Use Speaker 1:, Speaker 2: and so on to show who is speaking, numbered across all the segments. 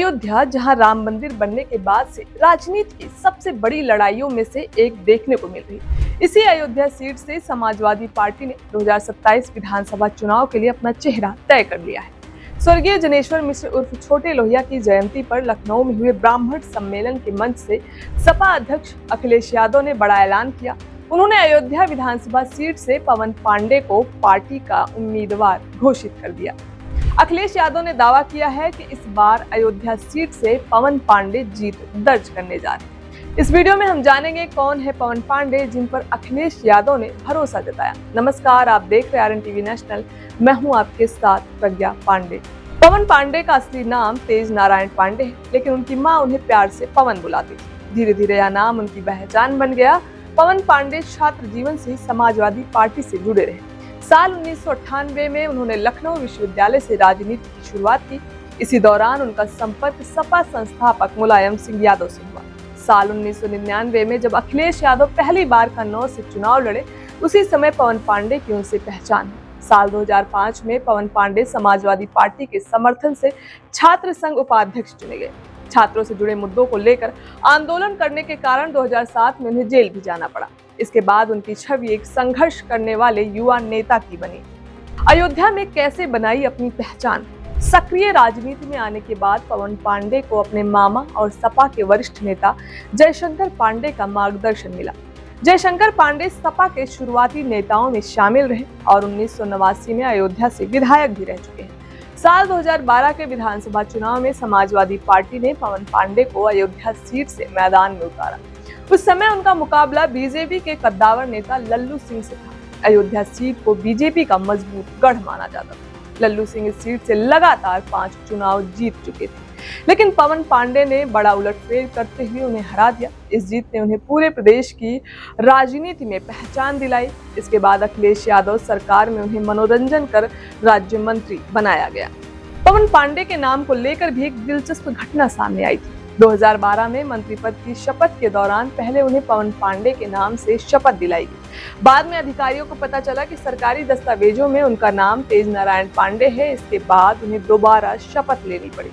Speaker 1: अयोध्या, जहां राम मंदिर बनने के बाद से राजनीति की सबसे बड़ी लड़ाइयों में से एक देखने को मिल रही। इसी अयोध्या सीट से समाजवादी पार्टी ने 2027 विधानसभा चुनाव के लिए अपना चेहरा तय कर लिया है। स्वर्गीय जनेश्वर मिश्र उर्फ छोटे लोहिया की जयंती पर लखनऊ में हुए ब्राह्मण सम्मेलन के मंच से सपा अध्यक्ष अखिलेश यादव ने बड़ा ऐलान किया। उन्होंने अयोध्या विधानसभा सीट से पवन पांडे को पार्टी का उम्मीदवार घोषित कर दिया। अखिलेश यादव ने दावा किया है कि इस बार अयोध्या सीट से पवन पांडे जीत दर्ज करने जा रहे हैं। इस वीडियो में हम जानेंगे कौन है पवन पांडे, जिन पर अखिलेश यादव ने भरोसा जताया। नमस्कार, आप देख रहे हैं RN TV नेशनल। मैं हूं आपके साथ प्रज्ञा पांडे। पवन पांडे का असली नाम तेज नारायण पांडे है, लेकिन उनकी मां उन्हें प्यार से पवन बुलाती थी। धीरे धीरे यह नाम उनकी पहचान बन गया। पवन पांडे छात्र जीवन से ही समाजवादी पार्टी से जुड़े रहे। साल 1998 में उन्होंने लखनऊ विश्वविद्यालय से राजनीति की शुरुआत की। इसी दौरान उनका संपर्क सपा संस्थापक मुलायम सिंह यादव से हुआ। साल 1999 में जब अखिलेश यादव पहली बार कन्नौज से चुनाव लड़े, उसी समय पवन पांडे की उनसे पहचान हुई। साल 2005 में पवन पांडे समाजवादी पार्टी के समर्थन से छात्र संघ उपाध्यक्ष चुने गए। छात्रों से जुड़े मुद्दों को लेकर आंदोलन करने के कारण 2007 में उन्हें जेल भी जाना पड़ा। इसके बाद उनकी छवि एक संघर्ष करने वाले युवा नेता की बनी। अयोध्या में कैसे बनाई अपनी पहचान? सक्रिय राजनीति में आने के बाद पवन पांडे को अपने मामा और सपा के वरिष्ठ नेता जयशंकर पांडे का मार्गदर्शन मिला। जयशंकर पांडे सपा के शुरुआती नेताओं में शामिल रहे और 1989 में अयोध्या से विधायक भी रह चुके हैं। साल 2012 के विधानसभा चुनाव में समाजवादी पार्टी ने पवन पांडे को अयोध्या सीट से मैदान में उतारा। उस समय उनका मुकाबला बीजेपी के कद्दावर नेता लल्लू सिंह से था। अयोध्या सीट को बीजेपी का मजबूत गढ़ माना जाता था। लल्लू सिंह इस सीट से लगातार 5 चुनाव जीत चुके थे, लेकिन पवन पांडे ने बड़ा उलटफेर करते हुए उन्हें हरा दिया। इस जीत ने उन्हें पूरे प्रदेश की राजनीति में पहचान दिलाई। इसके बाद अखिलेश यादव सरकार में उन्हें मनोरंजन कर राज्य मंत्री बनाया गया। पवन पांडे के नाम को लेकर भी एक दिलचस्प घटना सामने आई थी। 2012 में मंत्री पद की शपथ के दौरान पहले उन्हें पवन पांडे के नाम से शपथ दिलाई गई। बाद में अधिकारियों को पता चला कि सरकारी दस्तावेजों में उनका नाम तेज नारायण पांडे है। इसके बाद उन्हें दोबारा शपथ लेनी पड़ी।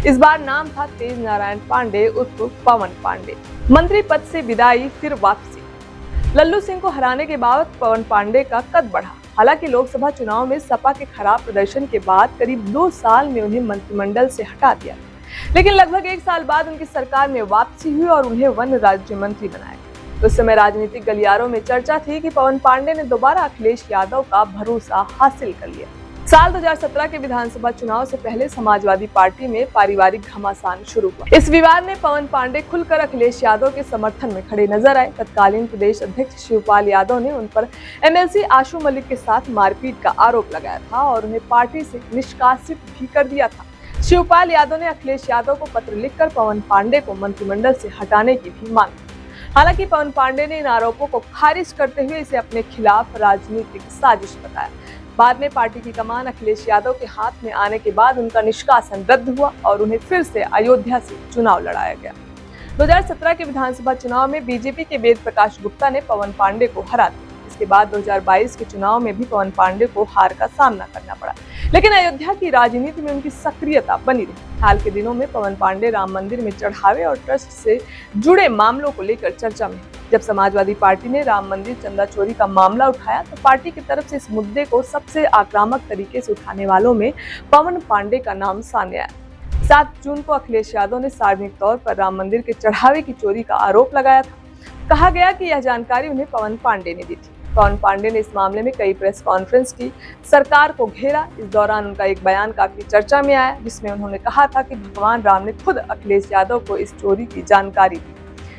Speaker 1: इस बार नाम था तेज नारायण पांडे उर्फ पवन पांडे। मंत्री पद से विदाई, फिर वापसी। लल्लू सिंह को हराने के बाद पवन पांडे का कद बढ़ा। हालांकि लोकसभा चुनाव में सपा के खराब प्रदर्शन के बाद करीब 2 साल में उन्हें मंत्रिमंडल से हटा दिया, लेकिन लगभग 1 साल बाद उनकी सरकार में वापसी हुई और उन्हें वन राज्य मंत्री बनाया। उस समय राजनीतिक गलियारों में चर्चा थी कि पवन पांडे ने दोबारा अखिलेश यादव का भरोसा हासिल कर लिया। साल 2017 के विधानसभा चुनाव से पहले समाजवादी पार्टी में पारिवारिक घमासान शुरू हुआ। इस विवाद में पवन पांडे खुलकर अखिलेश यादव के समर्थन में खड़े नजर आए। तत्कालीन प्रदेश अध्यक्ष शिवपाल यादव ने उन पर MLC आशु मलिक के साथ मारपीट का आरोप लगाया था और उन्हें पार्टी से निष्कासित भी कर दिया था। शिवपाल यादव ने अखिलेश यादव को पत्र लिखकर पवन पांडे को मंत्रिमंडल से हटाने की भी मांग की। हालांकि पवन पांडे ने इन आरोपों को खारिज करते हुए इसे अपने खिलाफ राजनीतिक साजिश बताया। बाद में पार्टी की कमान अखिलेश यादव के हाथ में आने के बाद उनका निष्कासन रद्द हुआ और उन्हें फिर से अयोध्या से चुनाव लड़ाया गया। 2017 के विधानसभा चुनाव में बीजेपी के वेद प्रकाश गुप्ता ने पवन पांडे को हरा दिया। इसके बाद 2022 के चुनाव में भी पवन पांडे को हार का सामना करना पड़ा, लेकिन अयोध्या की राजनीति में उनकी सक्रियता बनी रही। हाल के दिनों में पवन पांडे राम मंदिर में चढ़ावे और ट्रस्ट से जुड़े मामलों को लेकर चर्चा में। जब समाजवादी पार्टी ने राम मंदिर चंदा चोरी का मामला उठाया, तो पार्टी की तरफ से इस मुद्दे को सबसे आक्रामक तरीके से उठाने वालों में पवन पांडे का नाम सामने आया। 7 जून को अखिलेश यादव ने सार्वजनिक तौर पर राम मंदिर के चढ़ावे की चोरी का आरोप लगाया था। कहा गया कि यह जानकारी उन्हें पवन पांडे ने दी थी। पवन पांडे ने इस मामले में कई प्रेस कॉन्फ्रेंस की, सरकार को घेरा। इस दौरान उनका एक बयान काफी चर्चा में आया, जिसमें उन्होंने कहा था कि भगवान राम ने खुद अखिलेश यादव को इस चोरी की जानकारी दी।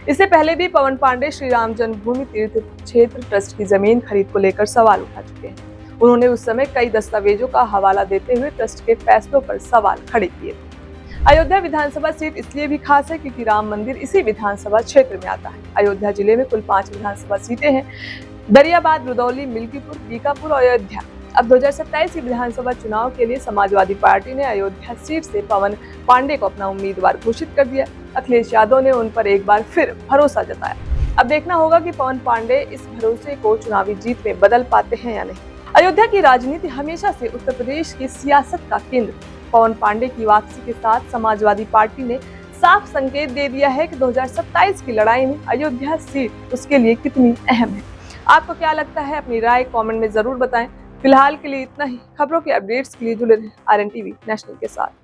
Speaker 1: इससे पहले भी पवन पांडे श्री राम जन्मभूमि तीर्थ क्षेत्र ट्रस्ट की जमीन खरीद को लेकर सवाल उठा चुके हैं। उन्होंने उस समय कई दस्तावेजों का हवाला देते हुए ट्रस्ट के फैसलों पर सवाल खड़े किए थे। अयोध्या विधानसभा सीट इसलिए भी खास है क्योंकि राम मंदिर इसी विधानसभा क्षेत्र में आता है। अयोध्या जिले में कुल 5 विधानसभा सीटें हैं: दरियाबाद, रुदौली, मिल्कीपुर, बीकापुर और अयोध्या। अब 2027 की विधानसभा चुनाव के लिए समाजवादी पार्टी ने अयोध्या सीट से पवन पांडे को अपना उम्मीदवार घोषित कर दिया। अखिलेश यादव ने उन पर एक बार फिर भरोसा जताया। अब देखना होगा कि पवन पांडे इस भरोसे को चुनावी जीत में बदल पाते हैं या नहीं। अयोध्या की राजनीति हमेशा से उत्तर प्रदेश की सियासत का केंद्र पवन पांडे की वापसी के साथ समाजवादी पार्टी ने साफ संकेत दे दिया है कि 2027 की लड़ाई में अयोध्या सीट उसके लिए कितनी अहम है। आपको क्या लगता है? अपनी राय कमेंट में जरूर बताएं। फिलहाल के लिए इतना ही। खबरों के अपडेट्स के लिए जुड़े रहें RN टीवी नेशनल के साथ।